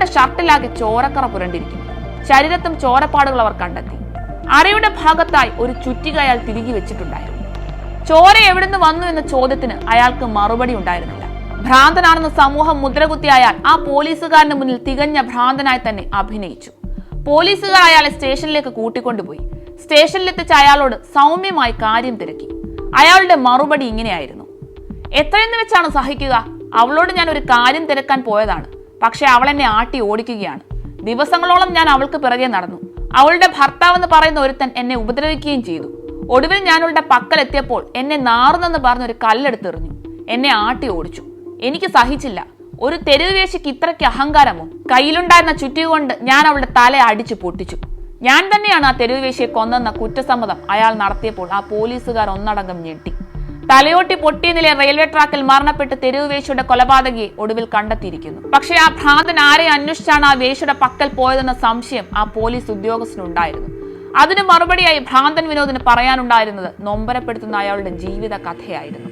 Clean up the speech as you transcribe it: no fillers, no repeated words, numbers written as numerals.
അയാളുടെ ഷർട്ടിലാകെ ചോരക്കറ പുരണ്ടിരിക്കുന്നു. ശരീരത്തും ചോരപ്പാടുകൾ അവർ കണ്ടെത്തി. അരയുടെ ഭാഗത്തായി ഒരു ചുറ്റിക അയാൾ തിരികെ വെച്ചിട്ടുണ്ടായിരുന്നു. ചോര എവിടുന്ന് വന്നു എന്ന ചോദ്യത്തിന് അയാൾക്ക് മറുപടി ഉണ്ടായിരുന്നില്ല. ഭ്രാന്തനാണെന്ന് സമൂഹം മുദ്രകുത്തിയ അയാൾ ആ പോലീസുകാരന് മുന്നിൽ തികഞ്ഞ ഭ്രാന്തനായി തന്നെ അഭിനയിച്ചു. പോലീസുകാർ അയാളെ സ്റ്റേഷനിലേക്ക് കൂട്ടിക്കൊണ്ടുപോയി. സ്റ്റേഷനിലെത്തിച്ച അയാളോട് സൗമ്യമായി കാര്യം തിരക്കി. അയാളുടെ മറുപടി ഇങ്ങനെയായിരുന്നു: എത്രയെന്ന് വെച്ചാണ് സഹിക്കുക? അവളോട് ഞാൻ ഒരു കാര്യം തിരക്കാൻ പോയതാണ്. പക്ഷെ അവൾ എന്നെ ആട്ടി ഓടിക്കുകയാണ്. ദിവസങ്ങളോളം ഞാൻ അവൾക്ക് പിറകെ നടന്നു. അവളുടെ ഭർത്താവെന്ന് പറയുന്ന ഒരുത്തൻ എന്നെ ഉപദ്രവിക്കുകയും ചെയ്തു. ഒടുവിൽ ഞാൻ അവളുടെ പക്കലെത്തിയപ്പോൾ എന്നെ നാറുന്നെന്ന് പറഞ്ഞൊരു കല്ലെടുത്തെറിഞ്ഞു. എന്നെ ആട്ടി ഓടിച്ചു. എനിക്ക് സഹിച്ചില്ല. ഒരു തെരുവ് വേശിക്ക് ഇത്രയ്ക്ക് അഹങ്കാരമോ? കയ്യിലുണ്ടായിരുന്ന ചുറ്റിക കൊണ്ട് ഞാൻ അവളുടെ തല അടിച്ചു പൊട്ടിച്ചു. ഞാൻ തന്നെയാണ് ആ തെരുവ് വേശിയെ കൊന്നെന്ന കുറ്റസമ്മതം അയാൾ നടത്തിയപ്പോൾ ആ പോലീസുകാർ ഒന്നടങ്കം ഞെട്ടി. തലയോട്ടി പൊട്ടിയ നില റെയിൽവേ ട്രാക്കിൽ മരണപ്പെട്ട് തെരുവ് വേശിയുടെ കൊലപാതകയെ ഒടുവിൽ കണ്ടെത്തിയിരിക്കുന്നു. പക്ഷേ ആ ഭ്രാന്തൻ ആരെ അന്വേഷിച്ചാണ് ആ വേശിയുടെ പക്കൽ പോയതെന്ന സംശയം ആ പോലീസ് ഉദ്യോഗസ്ഥനുണ്ടായിരുന്നു. അതിന് മറുപടിയായി ഭ്രാന്തൻ വിനോദിന് പറയാനുണ്ടായിരുന്നത് നൊമ്പരപ്പെടുത്തുന്ന അയാളുടെ ജീവിത കഥയായിരുന്നു.